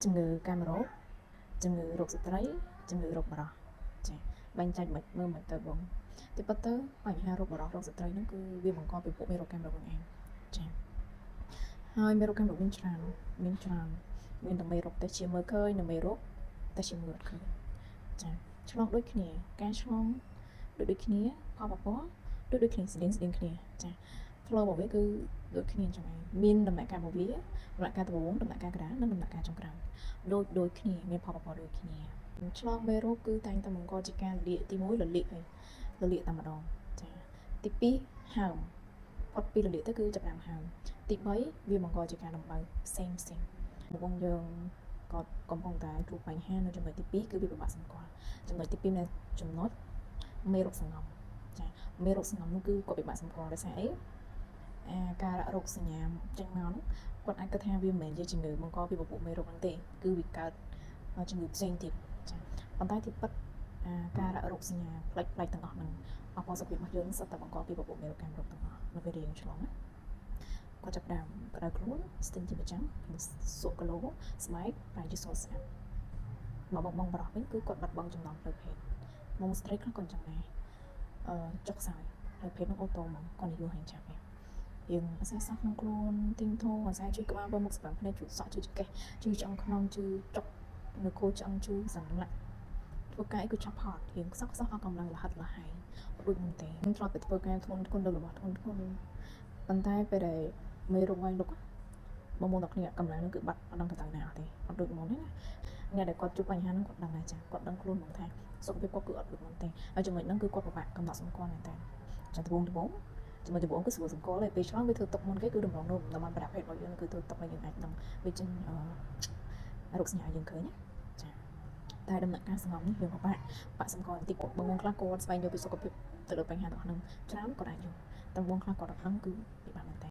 ជំងឺកាមរោគជំងឺរោគស្ត្រីជំងឺរោគបរោះចាបែងចែកមិនមើលមិនទៅបងទីពិតទៅបញ្ហារោគបរោះរោគស្ត្រីហ្នឹងគឺវាបង្កពីពួកមេរោគកាមរោគហ្នឹងឯងចាហើយមេរោគកាមរោគមានច្រើនមានតែមេរោគតែជាមើលឃើញនិងមេរោគតែជាមើលអត់ឃើញចាឆ្លងដូចគ្នាការឆ្លងដូចគ្នាផលប៉ះពាល់ដូចគ្នាស្តៀងគ្នាចា flow របស់វាគឺដូចគ្នាអញ្ចឹងឯងមានដំណាក់កាលរបស់វាដំណាក់កាលដំបូងដំណាក់កាលកណ្ដាលនិងដំណាក់កាលចុងក្រោយដូចគ្នាមានផលប៉ះពាល់ដូចគ្នាឆ្លងមេរោគគឺតែងតែបង្កជាការរលាកទី1រលាកហើយរលាកតែម្ដងចាទី2ហើមផុតពីរលាកទៅគឺចាប់ផ្ដើមហើមទី3វាបង្កជាការដំបៅផ្សេងបងយើងក៏កំពុងតែជួបបញ្ហានៅចំណុចទី2គឺវាពិបាកសម្គាល់ចំណុចទី2នៃចំណុចមេរោគសង្ងំចាមេរោគសង្ងំនោះគឺគាត់ពិបាកសម្គាល់ដោយសារអីការរោគសញ្ញាចឹងមកគាត់អាចគិតថាវាមិនមែនជាជំងឺបង្កពីពពួកមេរោគហ្នឹងទេគឺវាកើតជំងឺផ្សេងទៀតចាប៉ុន្តែទីពិតការរោគសញ្ញាផ្លេចទាំងអស់ហ្នឹងអបអរសុខភាពរបស់យើងសុទ្ធតែបង្កពីពពួកមេរោគកាមរោគទាំងអស់នៅពេលយើងឆ្លងណាគាត់ចាប់ដើមក្តៅខ្លួនស្ទឹងជាប្រចាំសក់គីឡូស្បែកប្រហែលជាសស្អាតមកបងបរោះវិញគឺគាត់បាត់បង់ចំណងផ្លូវភេទមកស្ត្រីខ្លះក៏ចឹងដែរចុកខ្សោយផ្លូវភេទនឹងអូតូហ្មងគាត់និយាយហាញចាប់វាយើងអាស្រ័យសោះក្នុងខ្លួនទីងធំអាស្រ័យជួយក្បាលបើមុខស្បាំភ្នែកជួយសក់ជួយចង្កេះជួយឆ្អឹងខ្នងជួយចុកនៅគោឆ្អឹងជួយសន្លាក់ធ្វើការអីគឺចាប់ផត់រៀងខ្សោះអស់កម្លាំងលហិតលហែងដូចមុនទេខ្ញុំធ្លាប់ទៅធ្វើការធ្ងន់លើរបស់ធ្ងន់ប៉ុន្តែពេលដែលមេរោគវាយលុកបងមកដល់គ្នាកម្លាំងនឹងគឺបាត់អត់ដឹងទៅណាអត់ទេអត់ដូចមុនទេណាអ្នកដែលគាត់ជួបបញ្ហាហ្នឹងគាត់ដឹងដែរចាគាត់ដឹងខ្លួនមកថាសុខភាពគាត់គឺអត់ដូចមុនទេហើយចំណុចហ្នឹងគឺគាត់ពិបាកកំណត់សម្គាល់មែនតើចាដំបូងចំណុចដំបូងគឺស្រួលសម្គាល់ហើយពេលឆ្លងវាធ្វើទុកមុនគេគឺដំណងនោះតំបន់ប្រភេទរបស់យើងគឺធ្វើទុកឲ្យយើងអាចដឹងវាចេញរោគសញ្ញាយើងឃើញណាចាតែដំណាក់កាលសង្ងំនេះយើងពិបាកសម្គាល់បន្តិចបងខ្លះគាត់ស្វែងយល់ពីសុខភាពទៅលើបញ្ហាទាំងហ្នឹងច្រើនគាត់អាចយល់តែបងខ្លះគាត់អត់ដឹងគឺពិបាកមែនតើ